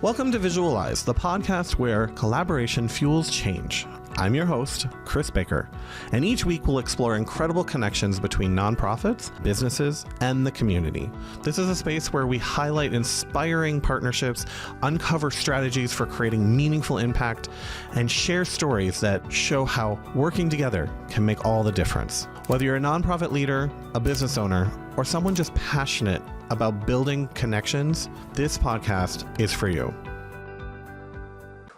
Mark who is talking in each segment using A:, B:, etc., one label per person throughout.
A: Welcome to Visualize, the podcast where collaboration fuels change. I'm your host, Chris Baker, and each week we'll explore incredible connections between nonprofits, businesses, and the community. This is a space where we highlight inspiring partnerships, uncover strategies for creating meaningful impact, and share stories that show how working together can make all the difference. Whether you're a nonprofit leader, a business owner, or someone just passionate about building connections, this podcast is for you.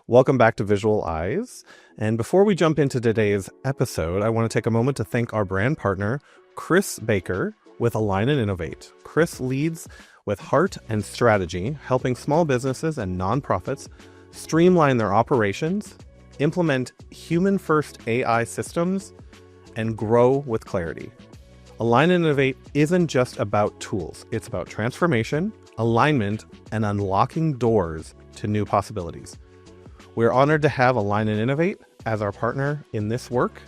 A: Welcome back to Visual Eyes. And before we jump into today's episode, I want to take a moment to thank our brand partner, Chris Baker, with Align and Innovate. Chris leads with heart and strategy, helping small businesses and nonprofits streamline their operations, implement human-first AI systems, and grow with clarity. Align and Innovate isn't just about tools. It's about transformation, alignment, and unlocking doors to new possibilities. We're honored to have Align and Innovate as our partner in this work.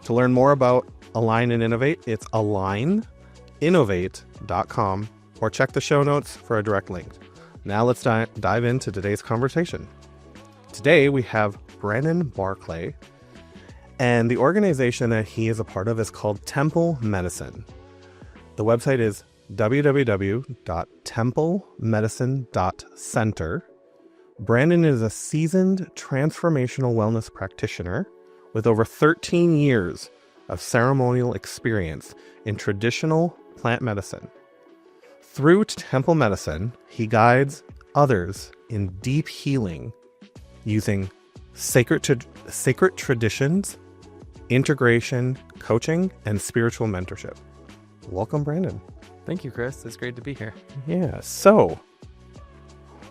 A: To learn more about Align and Innovate, it's aligninnovate.com or check the show notes for a direct link. Now let's dive into today's conversation. Today we have Brandon Barclay, and the organization that he is a part of is called Temple Medicine. The website is www.templemedicine.center. Brandon is a seasoned transformational wellness practitioner with over 13 years of ceremonial experience in traditional plant medicine. Through Temple Medicine, he guides others in deep healing using sacred traditions, integration, coaching, and spiritual mentorship. Welcome, Brandon.
B: Thank you, Chris. It's great to be here.
A: Yeah. So,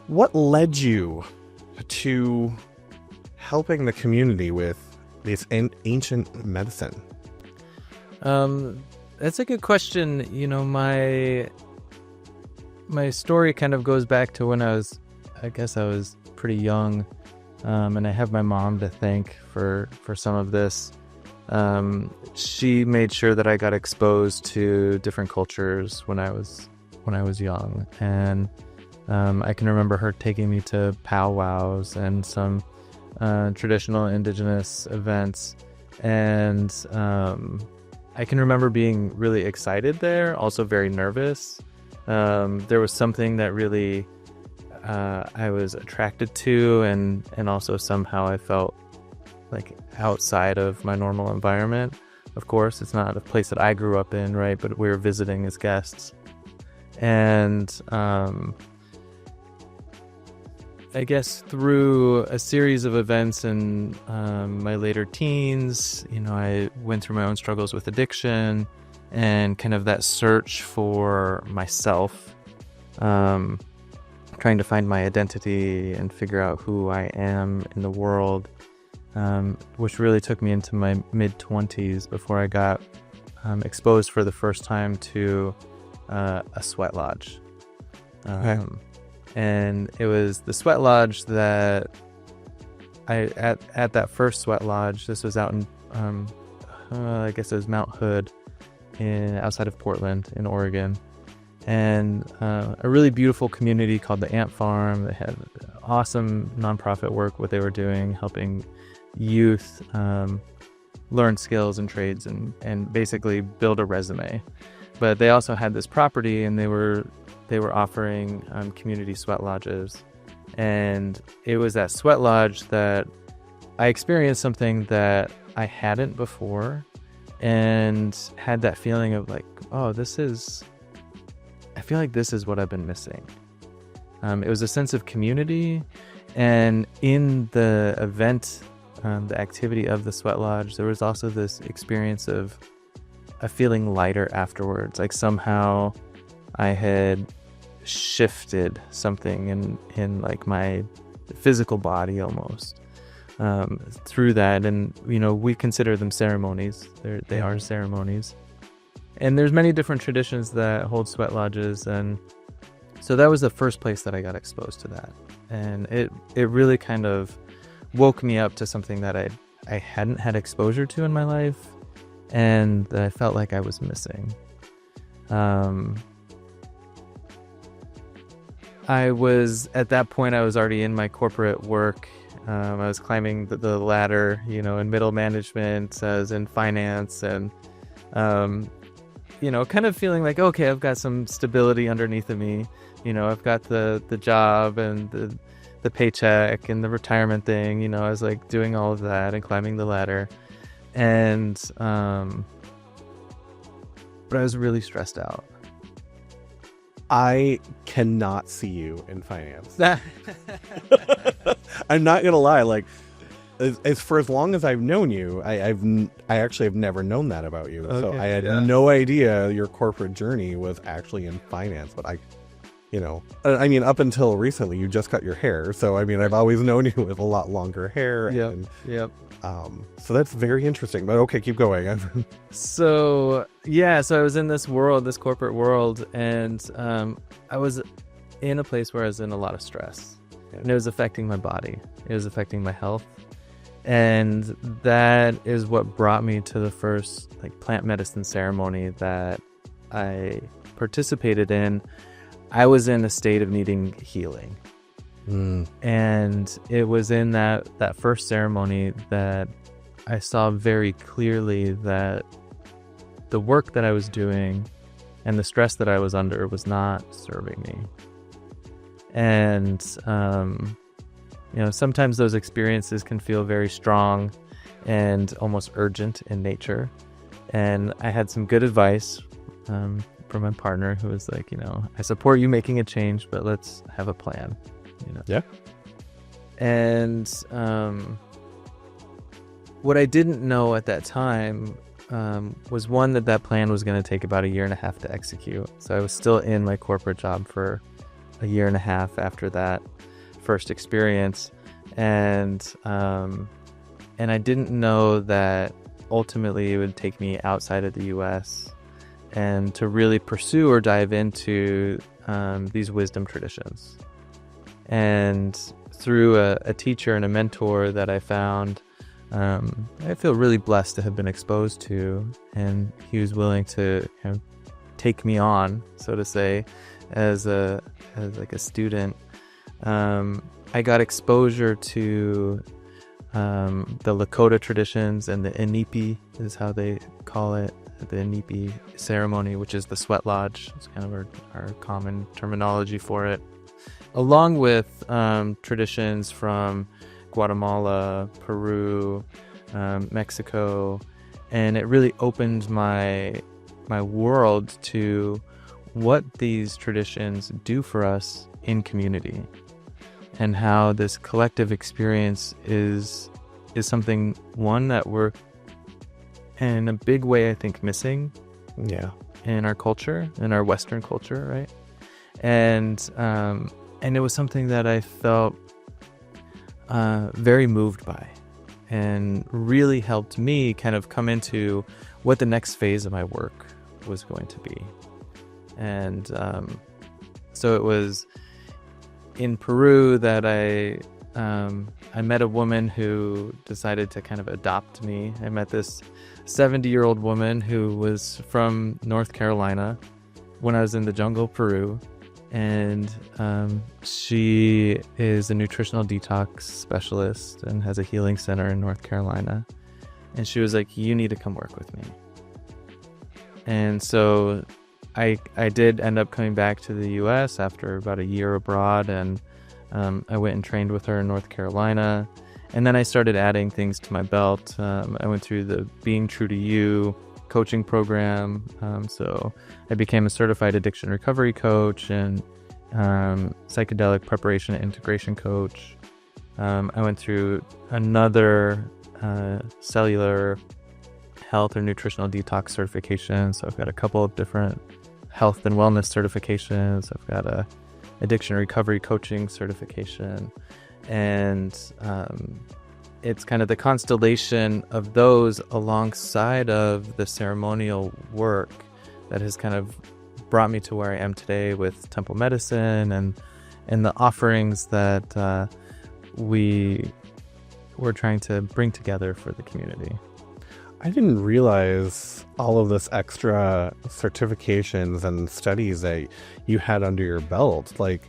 A: what led you to helping the community with this ancient medicine?
B: That's a good question. You know, my story kind of goes back to when I was pretty young, and I have my mom to thank for some of this. She made sure that I got exposed to different cultures when I was young, and I can remember her taking me to powwows and some traditional Indigenous events, and I can remember being really excited there, also very nervous. There was something that really I was attracted to, and also somehow I felt like outside of my normal environment. Of course, it's not a place that I grew up in, right? But we were visiting as guests. And I guess through a series of events in my later teens, you know, I went through my own struggles with addiction and kind of that search for myself, trying to find my identity and figure out who I am in the world. Which really took me into my mid-20s before I got exposed for the first time to a sweat lodge.
A: Okay.
B: And it was the sweat lodge that at that first sweat lodge, this was out in, I guess it was Mount Hood outside of Portland in Oregon. And a really beautiful community called the Ant Farm. They had awesome nonprofit work, what they were doing, helping youth learn skills and trades and basically build a resume. But they also had this property, and they were offering community sweat lodges. And it was that sweat lodge that I experienced something that I hadn't before, and had that feeling of like, oh, I feel like this is what I've been missing. It was a sense of community, and in the event, the activity of the sweat lodge, there was also this experience of feeling lighter afterwards. Like somehow I had shifted something in like my physical body almost through that. And, you know, we consider them ceremonies. They are ceremonies. And there's many different traditions that hold sweat lodges. And so that was the first place that I got exposed to that. And it really kind of woke me up to something that I hadn't had exposure to in my life, and that I felt like I was missing. I was, at that point, I was already in my corporate work. I was climbing the ladder, in middle management, I was in finance, and, kind of feeling like, okay, I've got some stability underneath of me. I've got the job and the paycheck and the retirement thing. I was like doing all of that and climbing the ladder. And, but I was really stressed out.
A: I cannot see you in finance. I'm not gonna lie. Like, as for as long as I've known you, I actually have never known that about you. Okay, so I had no idea your corporate journey was actually in finance. But I mean, up until recently, you just cut your hair. So I mean, I've always known you with a lot longer hair.
B: Yep.
A: So that's very interesting. But okay, keep going.
B: So I was in this corporate world, and I was in a place where I was in a lot of stress, and it was affecting my body. It was affecting my health, and that is what brought me to the first plant medicine ceremony that I participated in. I was in a state of needing healing. And it was in that first ceremony that I saw very clearly that the work that I was doing and the stress that I was under was not serving me. And, sometimes those experiences can feel very strong and almost urgent in nature. And I had some good advice from my partner, who was like, I support you making a change, but let's have a plan.
A: Yeah.
B: And what I didn't know at that time was one, that plan was going to take about 1.5 years to execute. So I was still in my corporate job for 1.5 years after that first experience, and I didn't know that ultimately it would take me outside of the U.S. and to really pursue or dive into these wisdom traditions. And through a teacher and a mentor that I found, I feel really blessed to have been exposed to, and he was willing to take me on, so to say, as a student. I got exposure to the Lakota traditions, and the Inipi is how they call it, the Inipi ceremony, which is the sweat lodge. It's kind of our common terminology for it, along with traditions from Guatemala, Peru, Mexico, and it really opened my world to what these traditions do for us in community, and how this collective experience is something, one, that we're in a big way, I think, missing in our culture, in our Western culture, right? And it was something that I felt very moved by, and really helped me kind of come into what the next phase of my work was going to be. And so it was in Peru that I met a woman who decided to kind of adopt me. I met this 70-year-old woman who was from North Carolina when I was in the jungle of Peru. And she is a nutritional detox specialist and has a healing center in North Carolina. And she was like, you need to come work with me. And so I did end up coming back to the US after about 1 year abroad, and I went and trained with her in North Carolina. And then I started adding things to my belt. I went through the Being True to You coaching program. So I became a certified addiction recovery coach and psychedelic preparation and integration coach. I went through another cellular health or nutritional detox certification. So I've got a couple of different health and wellness certifications. I've got a addiction recovery coaching certification. And it's kind of the constellation of those alongside of the ceremonial work that has kind of brought me to where I am today with Temple Medicine and the offerings that we were trying to bring together for the community.
A: I didn't realize all of this extra certifications and studies that you had under your belt. Like,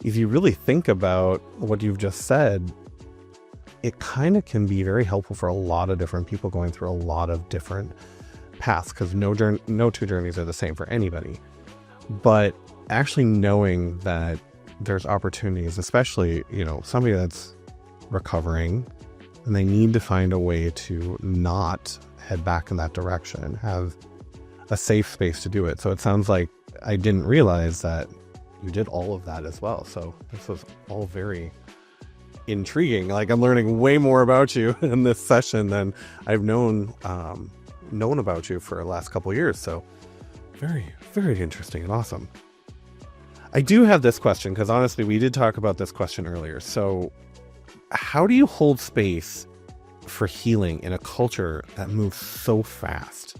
A: if you really think about what you've just said, it kind of can be very helpful for a lot of different people going through a lot of different paths, because no two journeys are the same for anybody. But actually knowing that there's opportunities, especially, somebody that's recovering and they need to find a way to not head back in that direction, have a safe space to do it. So it sounds like I didn't realize that you did all of that as well. So this was all very intriguing. Like, I'm learning way more about you in this session than I've known about you for the last couple of years. So very, very interesting and awesome. I do have this question, because honestly, we did talk about this question earlier. So how do you hold space for healing in a culture that moves so fast?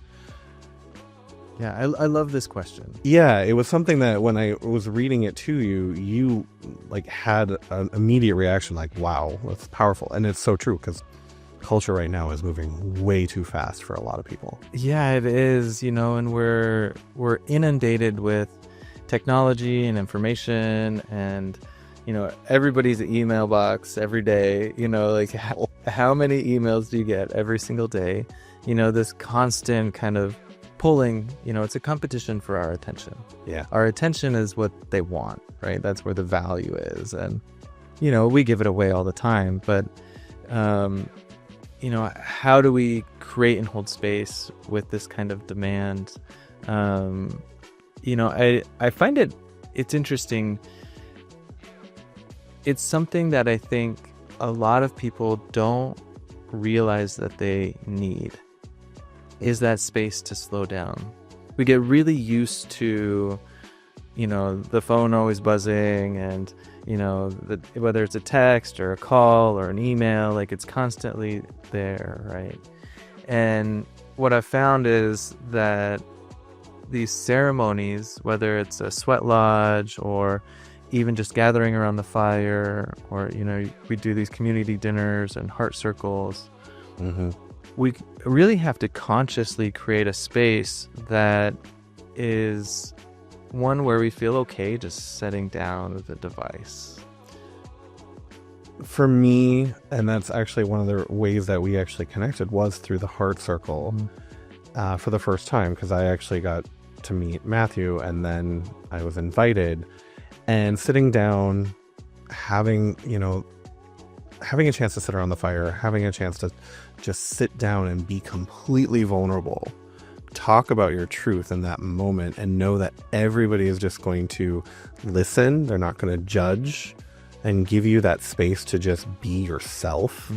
B: Yeah, I love this question.
A: Yeah, it was something that when I was reading it to you, you like had an immediate reaction like, wow, that's powerful. And it's so true, because culture right now is moving way too fast for a lot of people.
B: Yeah, it is, and we're inundated with technology and information, and everybody's email box every day. Like how many emails do you get every single day? This constant kind of pulling, it's a competition for our attention.
A: Yeah,
B: our attention is what they want, right? That's where the value is. And we give it away all the time, but how do we create and hold space with this kind of demand? I find it's interesting. It's something that I think a lot of people don't realize that they need, is that space to slow down. We get really used to, the phone always buzzing, and, whether it's a text or a call or an email, like it's constantly there, right? And what I've found is that these ceremonies, whether it's a sweat lodge or even just gathering around the fire, or, we do these community dinners and heart circles, we really have to consciously create a space that is one where we feel okay just setting down the device.
A: For me, and that's actually one of the ways that we actually connected, was through the heart circle for the first time, because I actually got to meet Matthew, and then I was invited, and sitting down, having a chance to sit around the fire, having a chance to just sit down and be completely vulnerable, talk about your truth in that moment, and know that everybody is just going to listen. They're not going to judge, and give you that space to just be yourself.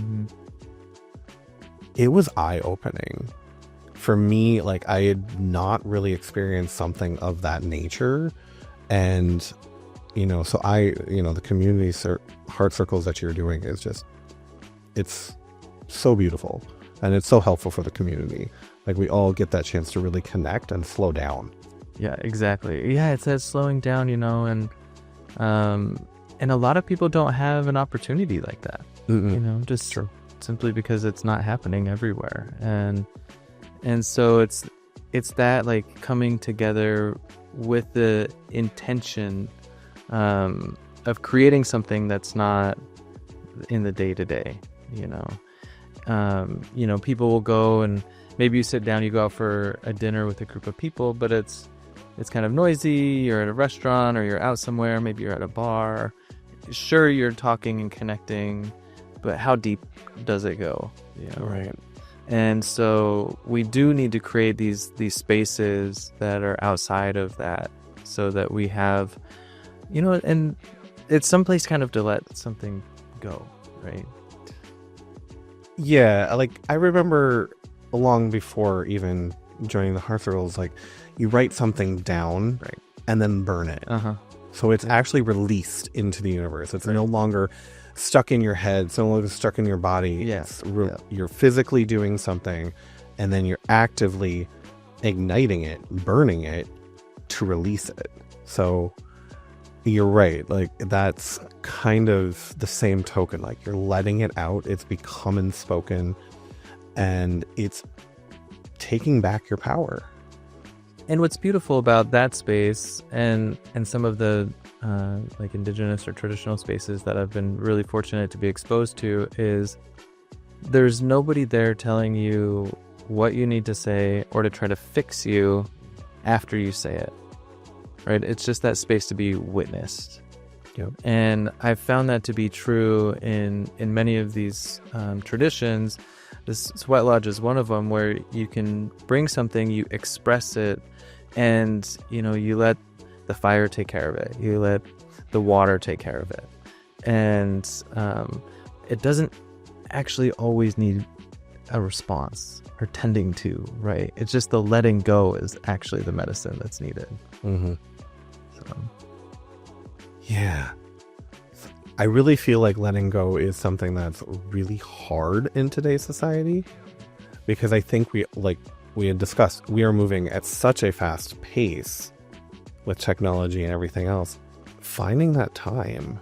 A: It was eye-opening for me. Like, I had not really experienced something of that nature. And so the community heart circles that you're doing is just, it's so beautiful, and it's so helpful for the community. Like, we all get that chance to really connect and slow down.
B: Yeah, exactly. Yeah, it says slowing down, and a lot of people don't have an opportunity like that. Just true. Simply because it's not happening everywhere. And so it's that, like, coming together with the intention of creating something that's not in the day-to-day. People will go, and maybe you sit down, you go out for a dinner with a group of people, but it's kind of noisy. You're at a restaurant, or you're out somewhere, maybe you're at a bar. Sure, you're talking and connecting, but how deep does it go?
A: Right.
B: And so we do need to create these spaces that are outside of that, so that we have, and it's someplace kind of to let something go, right?
A: Yeah, like, I remember long before even joining the heart circles, like, you write something down,
B: right,
A: and then burn it. So it's actually released into the universe. It's no longer stuck in your head. It's no longer stuck in your body.
B: Yes.
A: You're physically doing something, and then you're actively igniting it, burning it to release it. So you're right. Like, that's kind of the same token. Like, you're letting it out. It's becoming spoken, and it's taking back your power.
B: And what's beautiful about that space, and some of the like indigenous or traditional spaces that I've been really fortunate to be exposed to is there's nobody there telling you what you need to say or to try to fix you after you say it, right? It's just that space to be witnessed.
A: Yep.
B: And I've found that to be true in many of these traditions. This sweat lodge is one of them, where you can bring something, you express it, and you let the fire take care of it, you let the water take care of it, and it doesn't actually always need a response or tending to, right? It's just the letting go is actually the medicine that's needed.
A: Mm-hmm.
B: So.
A: Yeah. I really feel like letting go is something that's really hard in today's society, because I think we had discussed, we are moving at such a fast pace with technology and everything else. Finding that time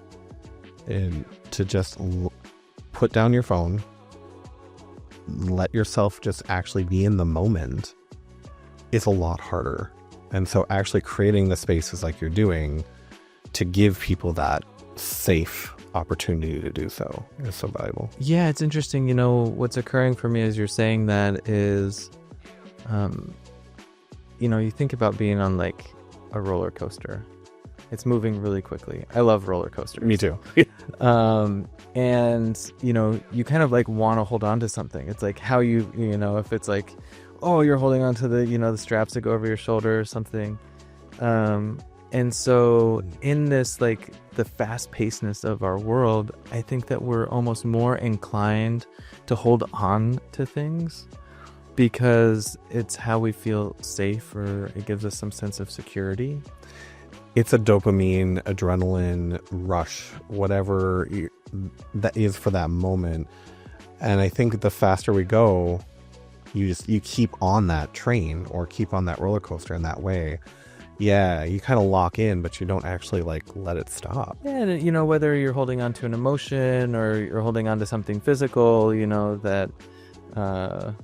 A: and to just put down your phone, let yourself just actually be in the moment is a lot harder. And so actually creating the spaces like you're doing to give people that safe opportunity to do so is so valuable.
B: Yeah, it's interesting. What's occurring for me as you're saying that is, you think about being on like a roller coaster. It's moving really quickly. I love roller coasters.
A: Me too.
B: And you kind of like want to hold on to something. It's like how if it's like, oh, you're holding on to the straps that go over your shoulder or something. And so in this, like the fast pacedness of our world, I think that we're almost more inclined to hold on to things because it's how we feel safe, or it gives us some sense of security.
A: It's a dopamine, adrenaline rush, whatever that is for that moment. And I think the faster we go, you keep on that train or keep on that roller coaster in that way. Yeah, you kind of lock in, but you don't actually like let it stop.
B: Yeah, and whether you're holding on to an emotion or you're holding on to something physical, that the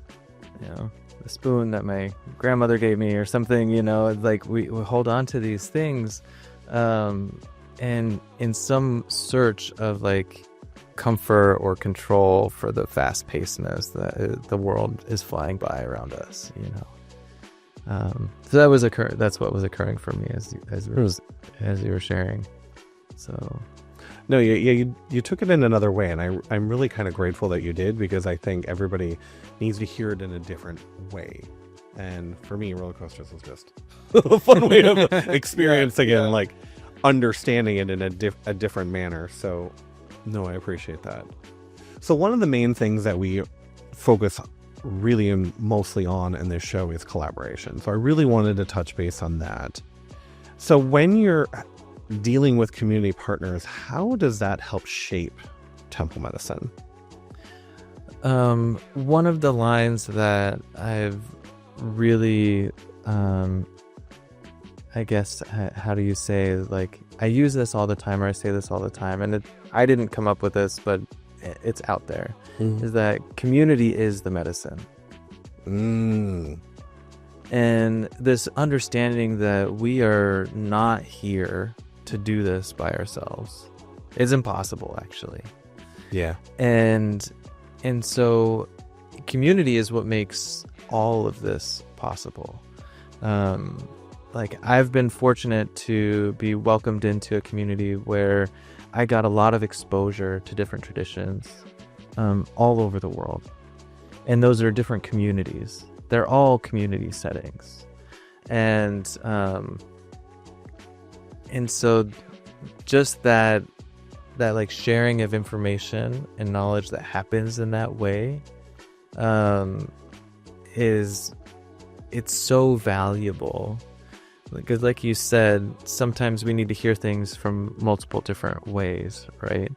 B: spoon that my grandmother gave me or something, like we hold on to these things, and in some search of like comfort or control for the fast pacedness that the world is flying by around us, so that's what was occurring for me as you were sharing. So
A: no, you took it in another way, and I'm really kind of grateful that you did, because I think everybody needs to hear it in a different way. And for me, roller coasters was just a fun way of experiencing it and like understanding it in a different manner. So no, I appreciate that. So one of the main things that we focus really and mostly on in this show is collaboration. So I really wanted to touch base on that. So when you're dealing with community partners, how does that help shape temple medicine?
B: One of the lines that I've really, I guess, how do you say, like, I use this all the time, or I say this all the time, and I didn't come up with this, but it's out there, is that community is the medicine. And this understanding that we are not here to do this by ourselves is impossible, actually.
A: Yeah.
B: And so community is what makes all of this possible. Like, I've been fortunate to be welcomed into a community where I got a lot of exposure to different traditions all over the world. And those are different communities. They're all community settings. And so just that like sharing of information and knowledge that happens in that way it's so valuable. Because like you said, sometimes we need to hear things from multiple different ways, right?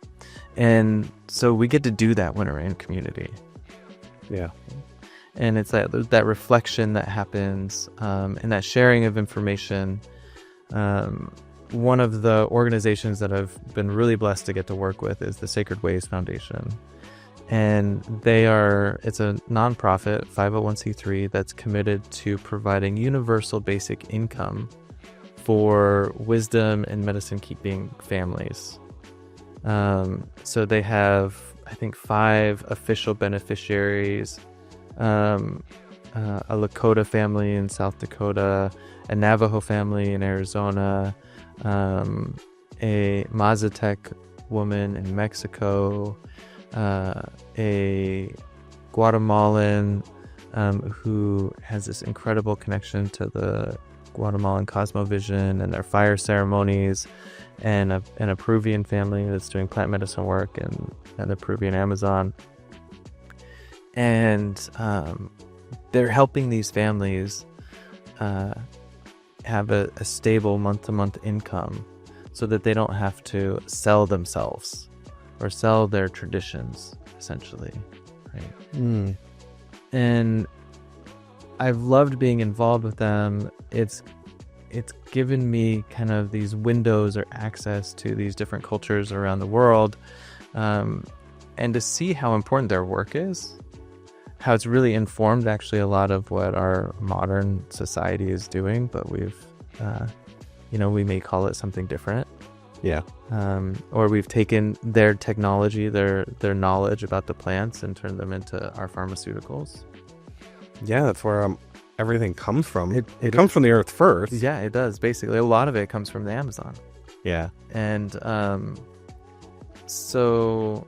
B: And so we get to do that when we're in community.
A: Yeah.
B: And it's that reflection that happens, and that sharing of information. One of the organizations that I've been really blessed to get to work with is the Sacred Ways Foundation. And it's a nonprofit 501c3 that's committed to providing universal basic income for wisdom and medicine keeping families. So they have, I think, 5 official beneficiaries, a Lakota family in South Dakota, a Navajo family in Arizona, a Mazatec woman in Mexico, a Guatemalan who has this incredible connection to the Guatemalan cosmovision and their fire ceremonies, and a Peruvian family that's doing plant medicine work in the Peruvian Amazon. And they're helping these families have a stable month-to-month income so that they don't have to sell themselves or sell their traditions, essentially, right? And I've loved being involved with them. It's given me kind of these windows or access to these different cultures around the world, and to see how important their work is, how it's really informed actually a lot of what our modern society is doing, but we've, we may call it something different.
A: Yeah.
B: Or we've taken their technology, their knowledge about the plants, and turned them into our pharmaceuticals.
A: Yeah, that's where everything comes from. It comes from the earth first.
B: Yeah, it does. Basically, a lot of it comes from the Amazon.
A: Yeah.
B: And so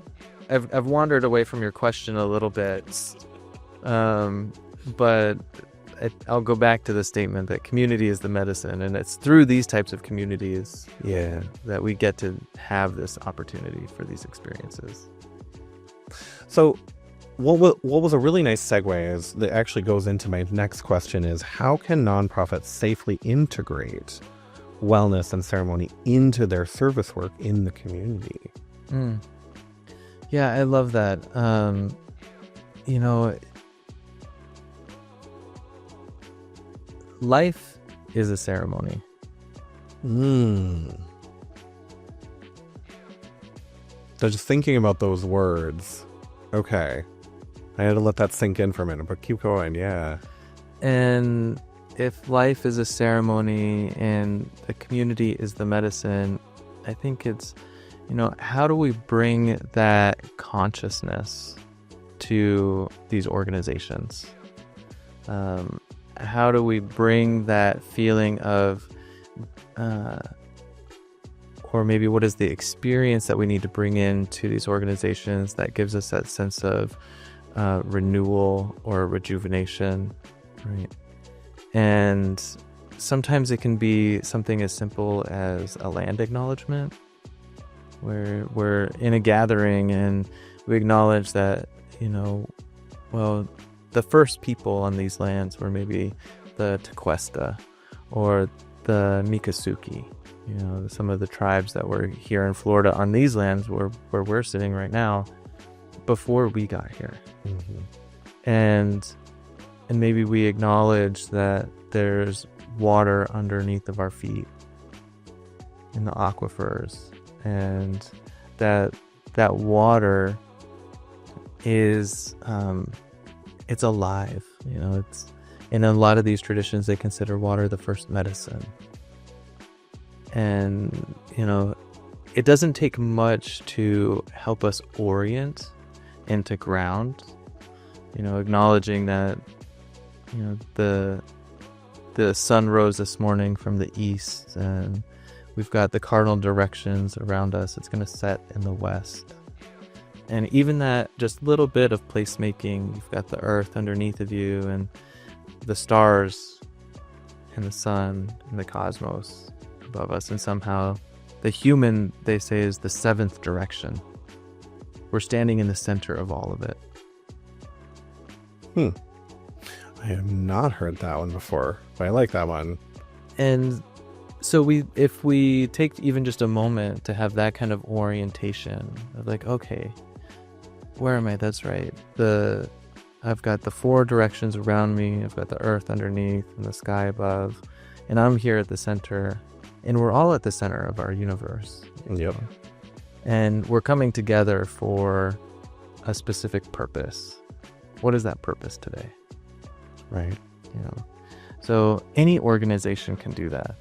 B: I've wandered away from your question a little bit, but I'll go back to the statement that community is the medicine, and it's through these types of communities that we get to have this opportunity for these experiences.
A: So what was a really nice segue is that actually goes into my next question is, how can nonprofits safely integrate wellness and ceremony into their service work in the community?
B: Yeah, I love that. Life is a ceremony.
A: So just thinking about those words. Okay. I had to let that sink in for a minute, but keep going. Yeah.
B: And if life is a ceremony and the community is the medicine, I think it's, how do we bring that consciousness to these organizations? How do we bring that feeling of, or maybe what is the experience that we need to bring into these organizations that gives us that sense of renewal or rejuvenation, right? And sometimes it can be something as simple as a land acknowledgement, where we're in a gathering and we acknowledge that, the first people on these lands were maybe the Tequesta or the Miccosukee, some of the tribes that were here in Florida on these lands where we're sitting right now before we got here. And maybe we acknowledge that there's water underneath of our feet in the aquifers, and that water is it's alive. It's in a lot of these traditions they consider water the first medicine. And it doesn't take much to help us orient into ground, acknowledging that the sun rose this morning from the east, and we've got the cardinal directions around us. It's going to set in the west. And even that just little bit of placemaking, you've got the earth underneath of you and the stars and the sun and the cosmos above us. And somehow the human, they say, is the 7th direction. We're standing in the center of all of it.
A: I have not heard that one before, but I like that one.
B: And so if we take even just a moment to have that kind of orientation of like, okay, where am I? That's right. I've got the 4 directions around me. I've got the earth underneath and the sky above, and I'm here at the center, and we're all at the center of our universe.
A: Yep.
B: And we're coming together for a specific purpose. What is that purpose today?
A: Right.
B: So any organization can do that.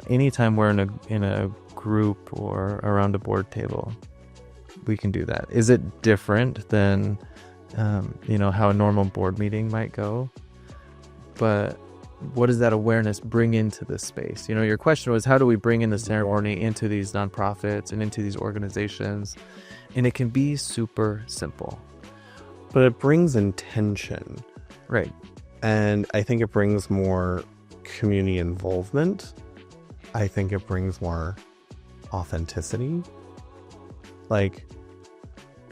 B: anytime we're in a group or around a board table, we can do that. Is it different than how a normal board meeting might go? But what does that awareness bring into this space? Your question was, how do we bring in the ceremony into these nonprofits and into these organizations? And it can be super simple.
A: But it brings intention.
B: Right.
A: And I think it brings more community involvement. I think it brings more authenticity. Like,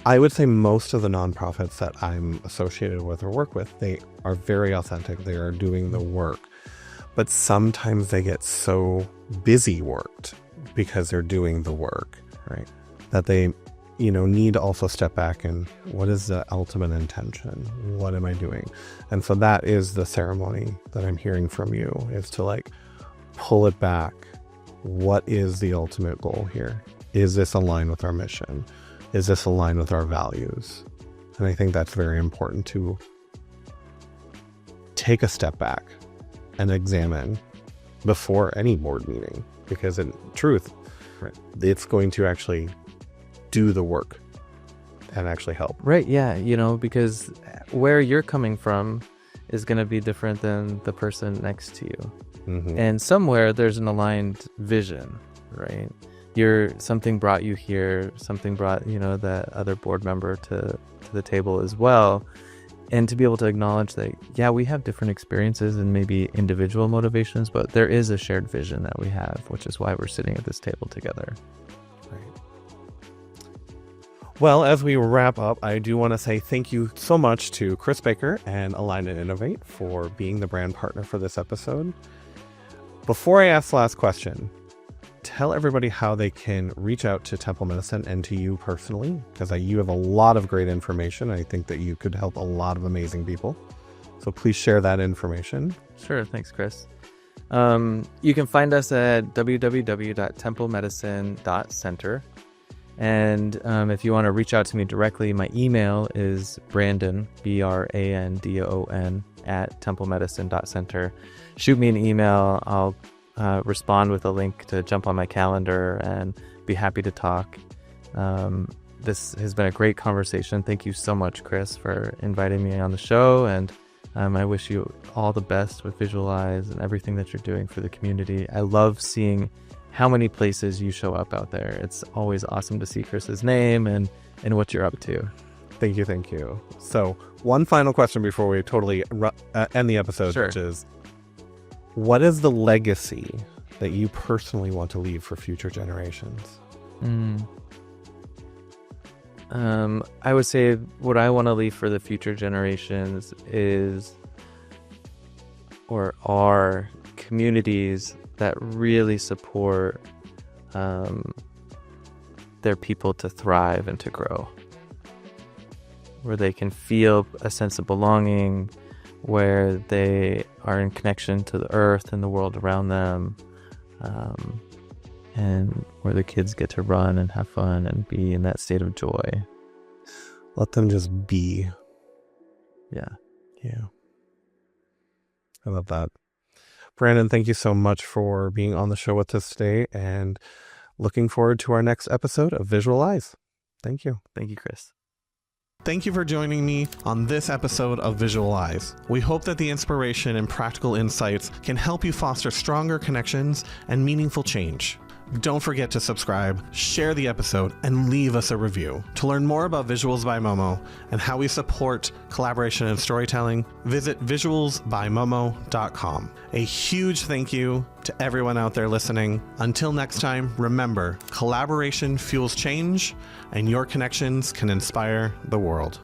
A: I would say most of the nonprofits that I'm associated with or work with, they are very authentic. They are doing the work. But sometimes they get so busy worked because they're doing the work, right? That they, need to also step back and what is the ultimate intention? What am I doing? And so that is the ceremony that I'm hearing from you, is to pull it back. What is the ultimate goal here? Is this aligned with our mission? Is this aligned with our values? And I think that's very important to take a step back and examine before any board meeting, because in truth, it's going to actually do the work and actually help.
B: Right. Yeah. Because where you're coming from is going to be different than the person next to you. Mm-hmm. And somewhere there's an aligned vision, right? Something brought you here, something brought, that other board member to the table as well. And to be able to acknowledge that, yeah, we have different experiences and maybe individual motivations, but there is a shared vision that we have, which is why we're sitting at this table together.
A: Right. Well, as we wrap up, I do want to say thank you so much to Chris Baker and Align and Innovate for being the brand partner for this episode. Before I ask the last question, tell everybody how they can reach out to Temple Medicine and to you personally, because you have a lot of great information. I think that you could help a lot of amazing people. So please share that information.
B: Sure. Thanks, Chris. You can find us at www.templemedicine.center. And if you want to reach out to me directly, my email is Brandon, BRANDON, at templemedicine.center. Shoot me an email. I'll respond with a link to jump on my calendar and be happy to talk. This has been a great conversation. Thank you so much, Chris, for inviting me on the show. And I wish you all the best with Visualize and everything that you're doing for the community. I love seeing how many places you show up out there. It's always awesome to see Chris's name and what you're up to.
A: Thank you. Thank you. So one final question before we totally end the episode,
B: Sure.
A: Which is, what is the legacy that you personally want to leave for future generations?
B: I would say what I want to leave for the future generations are communities that really support their people to thrive and to grow, where they can feel a sense of belonging, where they are in connection to the earth and the world around them, and where the kids get to run and have fun and be in that state of joy.
A: Let them just be.
B: Yeah.
A: I love that. Brandon, thank you so much for being on the show with us today, and looking forward to our next episode of Visualize. Thank you.
B: Thank you, Chris.
A: Thank you for joining me on this episode of Visualize. We hope that the inspiration and practical insights can help you foster stronger connections and meaningful change. Don't forget to subscribe, share the episode, and leave us a review. To learn more about Visuals by Momo and how we support collaboration and storytelling, visit visualsbymomo.com. A huge thank you to everyone out there listening. Until next time, remember, collaboration fuels change, and your connections can inspire the world.